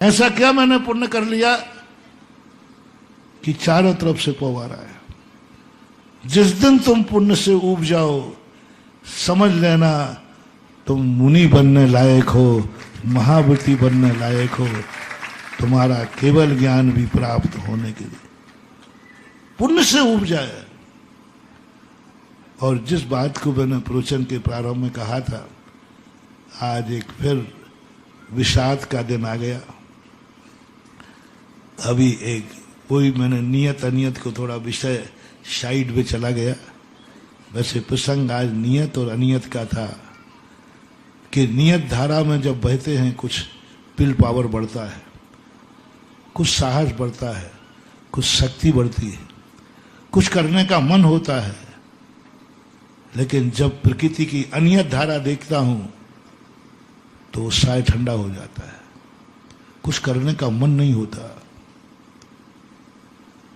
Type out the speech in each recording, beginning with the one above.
ऐसा क्या मैंने पुण्य कर लिया कि चारों तरफ से पवार आया। जिस दिन तुम पुण्य से ऊब जाओ, समझ लेना तुम मुनि बनने लायक हो, महावृत्ति बनने लायक हो, तुम्हारा केवल ज्ञान भी प्राप्त होने के लिए पुण्य से ऊब जाए। और जिस बात को मैंने प्रवचन के प्रारंभ में कहा था, आज एक फिर विषाद का दिन आ गया। अभी एक कोई मैंने नियत अनियत को थोड़ा विषय साइड में चला गया। वैसे प्रसंग आज नियत और अनियत का था कि नियत धारा में जब बहते हैं कुछ विल पावर बढ़ता है, कुछ साहस बढ़ता है, कुछ शक्ति बढ़ती है, कुछ करने का मन होता है। लेकिन जब प्रकृति की अनियत धारा देखता हूं तो उत्साह ठंडा हो जाता है, कुछ करने का मन नहीं होता,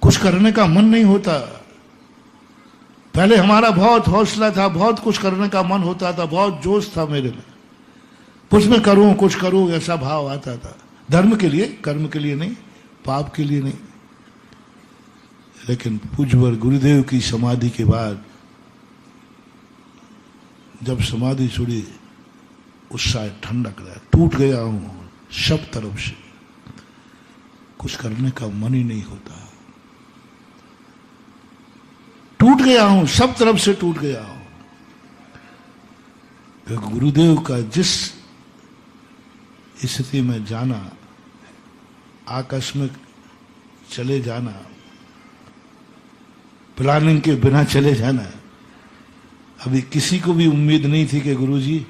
कुछ करने का मन नहीं होता। पहले हमारा बहुत हौसला था, बहुत कुछ करने का मन होता था, बहुत जोश था मेरे में, कुछ मैं करूं कुछ करूं ऐसा भाव आता था। धर्म के लिए, कर्म के लिए नहीं, पाप के लिए नहीं। लेकिन पूज्यवर गुरुदेव की समाधि के बाद जब समाधि छुड़ी, उत्साह ठंडक रहा, टूट गया हूं सब तरफ से, कुछ करने का मन ही नहीं होता, टूट गया हूं सब तरफ से, टूट गया हूं। गुरुदेव का जिस स्थिति में जाना, आकस्मिक चले जाना, प्लानिंग के बिना चले जाना, अभी किसी को भी उम्मीद नहीं थी कि गुरुजी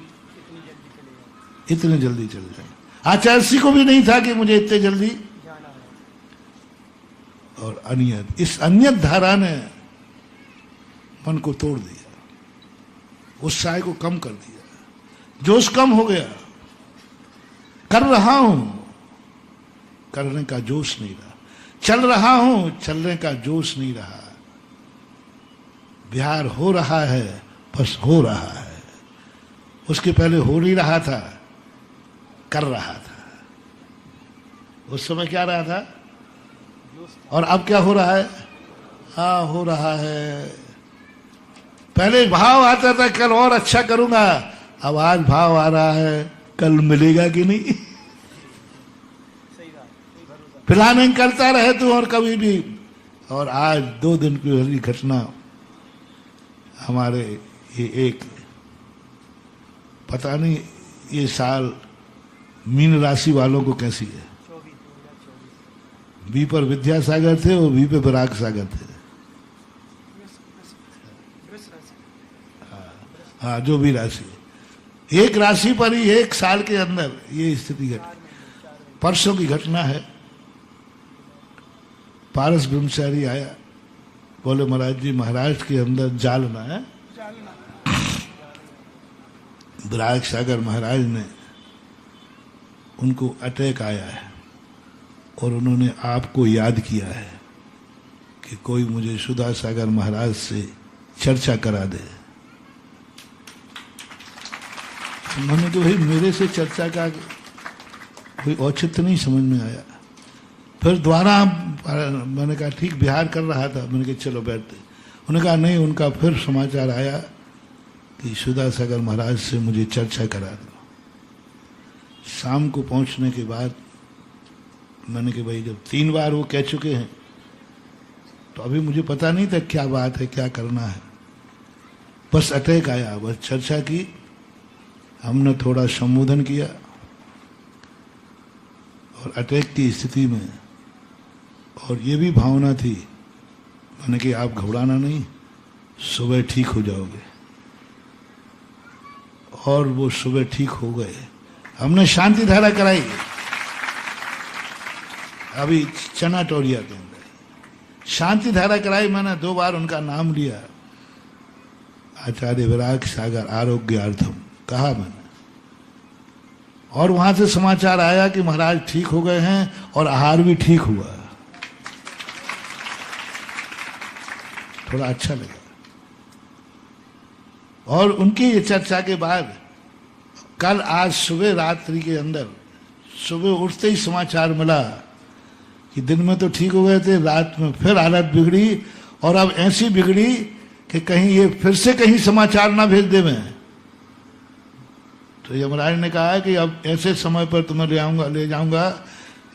इतने जल्दी चले जाए। आचार्य जी को भी नहीं था कि मुझे इतने जल्दी जाना है। और अनियत, इस अनियत धारा ने मन को तोड़ दिया, उत्साह को कम कर दिया, जोश कम हो गया। कर रहा हूं, करने का जोश नहीं रहा, चल रहा हूं, चलने का जोश नहीं रहा। विहार हो रहा है, बस हो रहा है। उसके पहले हो नहीं रहा था, कर रहा था। उस समय क्या रहा था और अब क्या हो रहा है? हाँ, हो रहा है। पहले भाव आता था कल और अच्छा करूंगा, अब आज भाव आ रहा है कल मिलेगा कि नहीं। प्लानिंग करता रहे तू और कभी भी। और आज 2 दिन की घटना हमारे ये एक, पता नहीं ये साल मीन राशि वालों को कैसी है। बी पर विद्यासागर थे और बी पे विराग सागर थे। हाँ, जो भी राशि, एक राशि पर ही एक साल के अंदर ये स्थिति घटी। परसों की घटना है। पारस ब्रह्मचारी आया, बोले महाराज जी महाराष्ट्र के अंदर जालना है, विराग सागर महाराज ने, उनको अटैक आया है और उन्होंने आपको याद किया है कि कोई मुझे सुधा सागर महाराज से चर्चा करा दे। मैंने तो भाई मेरे से चर्चा का कोई औचित्य नहीं समझ में आया। फिर दोबारा मैंने कहा ठीक, बिहार कर रहा था, मैंने कहा चलो बैठते। उन्होंने कहा नहीं, उनका फिर समाचार आया कि सुधा सागर महाराज से मुझे चर्चा करा दो। शाम को पहुंचने के बाद मैंने कहा भाई जब 3 बार वो कह चुके हैं तो अभी मुझे पता नहीं था क्या बात है, क्या करना है। बस अटैक आया, बस चर्चा की, हमने थोड़ा संबोधन किया और अटैक की स्थिति में, और ये भी भावना थी, मैंने कि आप घबराना नहीं, सुबह ठीक हो जाओगे। और वो सुबह ठीक हो गए। हमने शांति धारा कराई अभी चना टोरिया के अंदर, शांति धारा कराई। मैंने 2 बार उनका नाम लिया, आचार्य विराग सागर आरोग्यार्थम कहा मैंने। और वहां से समाचार आया कि महाराज ठीक हो गए हैं और आहार भी ठीक हुआ। थोड़ा अच्छा लगा। और उनकी ये चर्चा के बाद कल आज सुबह रात्रि के अंदर सुबह उठते ही समाचार मिला कि दिन में तो ठीक हो गए थे, रात में फिर हालत बिगड़ी, और अब ऐसी बिगड़ी कि कहीं ये फिर से कहीं समाचार ना भेज दे मैं। तो यमराज ने कहा कि अब ऐसे समय पर तुम्हें ले जाऊंगा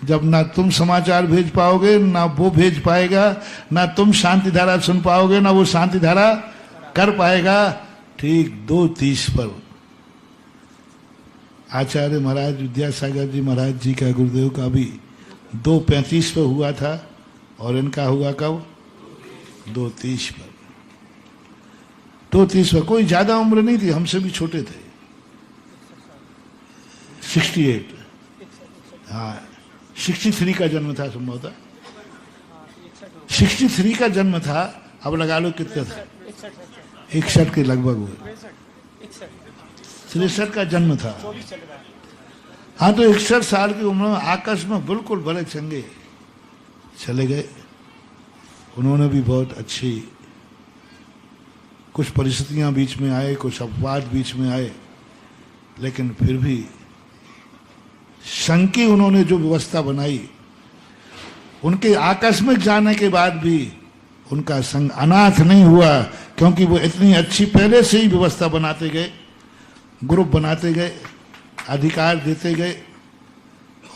जब ना तुम समाचार भेज पाओगे, ना वो भेज पाएगा, ना तुम शांति धारा सुन पाओगे, ना वो शांति धारा कर पाएगा। ठीक 2:30 पर आचार्य महाराज विद्यासागर जी महाराज जी का, गुरुदेव का भी 2:35 पर हुआ था, और इनका हुआ कब? 2:30 पर। 2:30 पर। कोई ज्यादा उम्र नहीं थी, हमसे भी छोटे थे। 68, हाँ 63 का जन्म था संभवतः, 63 का जन्म था। अब लगा लो कितने था, 61 के लगभग हुए, 63 का जन्म था। हाँ, तो 61 साल की उम्र में आकाश में बिल्कुल बड़े चंगे चले गए। उन्होंने भी बहुत अच्छी, कुछ परिस्थितियां बीच में आए, कुछ अपवाद बीच में आए, लेकिन फिर भी संघ की उन्होंने जो व्यवस्था बनाई, उनके आकस्मिक जाने के बाद भी उनका संघ अनाथ नहीं हुआ, क्योंकि वो इतनी अच्छी पहले से ही व्यवस्था बनाते गए, ग्रुप बनाते गए, अधिकार देते गए,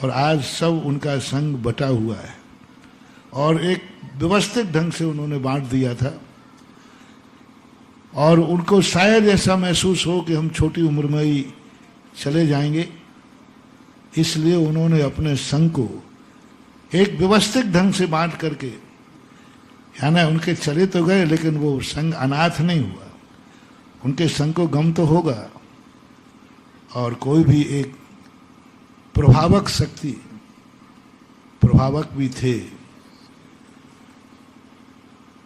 और आज सब उनका संघ बटा हुआ है, और एक व्यवस्थित ढंग से उन्होंने बांट दिया था। और उनको शायद ऐसा महसूस हो कि हम छोटी उम्र में ही चले जाएंगे, इसलिए उन्होंने अपने संघ को एक व्यवस्थित ढंग से बांट करके, यानी उनके चले तो गए लेकिन वो संघ अनाथ नहीं हुआ। उनके संघ को गम तो होगा, और कोई भी एक प्रभावक शक्ति, प्रभावक भी थे,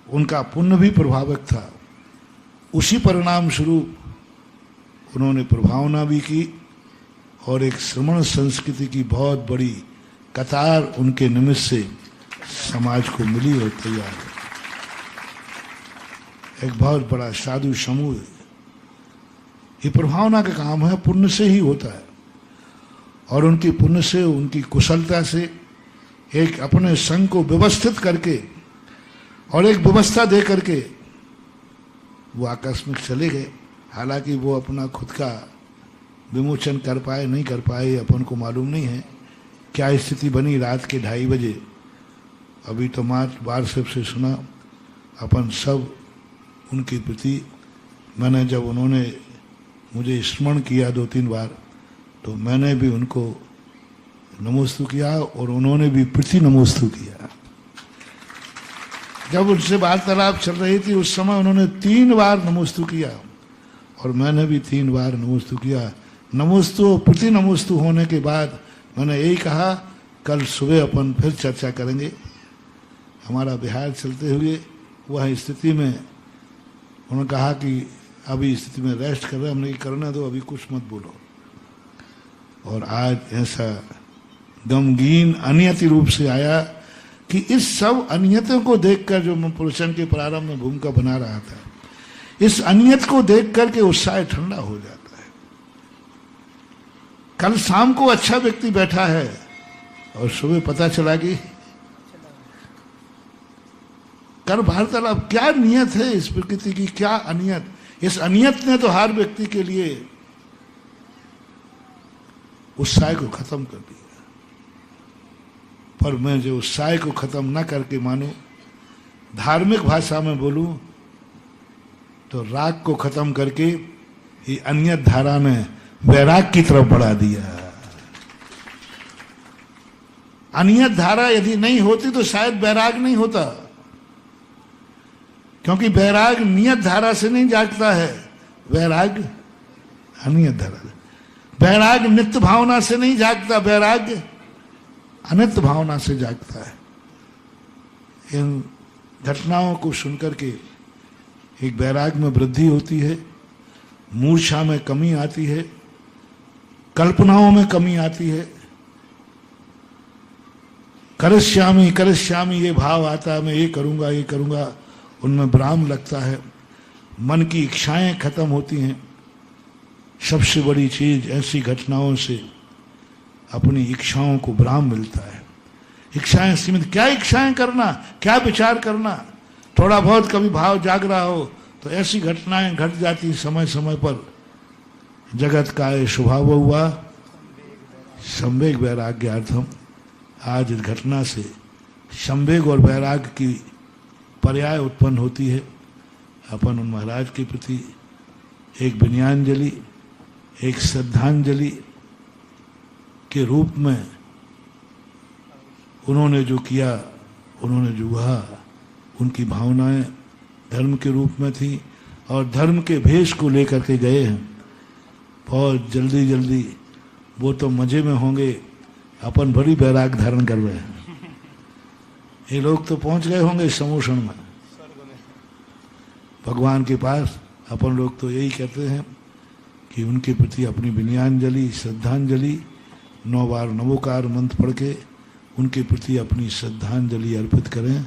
उनका पुण्य भी प्रभावक था। उसी परिणाम स्वरूप उन्होंने प्रभावना भी की, और एक श्रमण संस्कृति की बहुत बड़ी कतार उनके निमित्त से समाज को मिली और तैयार है। एक बहुत बड़ा साधु समूह, ये प्रभावना का काम है, पुण्य से ही होता है, और उनकी पुण्य से, उनकी कुशलता से एक अपने संघ को व्यवस्थित करके और एक व्यवस्था दे करके वो आकस्मिक चले गए। हालांकि वो अपना खुद का विमोचन कर पाए नहीं कर पाए, अपन को मालूम नहीं है क्या स्थिति बनी रात के 2:30 बजे। अभी तो व्हाट्सएप से सुना। अपन सब उनके प्रति, मैंने जब उन्होंने मुझे स्मरण किया 2-3 बार, तो मैंने भी उनको नमोस्तु किया, और उन्होंने भी प्रति नमोस्तु किया। जब उनसे वार्तालाप चल रही थी उस समय उन्होंने 3 बार नमोस्तु किया, और मैंने भी 3 बार नमोस्तु किया। नमोस्तु प्रति नमोस्तु होने के बाद मैंने यही कहा, कल सुबह अपन फिर चर्चा करेंगे। हमारा बिहार चलते हुए वह स्थिति में उन्होंने कहा कि अभी स्थिति में रेस्ट कर रहे, हमने करना दो, अभी कुछ मत बोलो। और आज ऐसा गमगीन अनियति रूप से आया कि इस सब अनियतों को देखकर, जो मैं प्रवचन के प्रारंभ में भूमिका बना रहा था, इस अनियत को देख करके उत्साह ठंडा हो जाता है। कल शाम को अच्छा व्यक्ति बैठा है और सुबह पता चला कि कर वार्तालाप, क्या नियत है इस प्रकृति की, क्या अनियत। इस अनियत ने तो हर व्यक्ति के लिए उत्साह को खत्म कर दिया। पर मैं जो उत्साह को खत्म न करके मानूं, धार्मिक भाषा में बोलूं, तो राग को खत्म करके ये अनियत धारा ने वैराग की तरफ बढ़ा दिया। अनियत धारा यदि नहीं होती तो शायद वैराग नहीं होता, क्योंकि वैराग नियत धारा से नहीं जागता है, वैराग अनियत धारा। वैराग नित्य भावना से नहीं जागता, वैराग अनित्य भावना से जागता है। इन घटनाओं को सुनकर के एक वैराग में वृद्धि होती है, मूर्छा में कमी आती है, कल्पनाओं में कमी आती है। करिष्यामि करिष्यामि ये भाव आता है, मैं ये करूंगा, उनमें विराम लगता है, मन की इच्छाएं खत्म होती हैं। सबसे बड़ी चीज ऐसी घटनाओं से अपनी इच्छाओं को विराम मिलता है। इच्छाएं सीमित, क्या इच्छाएं करना, क्या विचार करना। थोड़ा बहुत कभी भाव जाग रहा हो तो ऐसी घटनाएं घट जाती समय समय पर। जगत का ये स्वभाव हुआ संवेग वैराग्यार्थम। आज इस घटना से संवेग और वैराग्य की पर्याय उत्पन्न होती है। अपन उन महाराज के प्रति एक विनयाञ्जलि, एक श्रद्धांजलि के रूप में उन्होंने जो किया, उन्होंने जो कहा, उनकी भावनाएं धर्म के रूप में थी और धर्म के भेष को लेकर के गए हैं। बहुत जल्दी जल्दी वो तो मजे में होंगे, अपन बड़ी वैराग धारण कर रहे हैं। ये लोग तो पहुंच गए होंगे समोषण में भगवान के पास। अपन लोग तो यही कहते हैं कि उनके प्रति अपनी विनयाञ्जलि, श्रद्धांजलि 9 बार नमोकार मंत्र पढ़ के उनके प्रति अपनी श्रद्धांजलि अर्पित करें।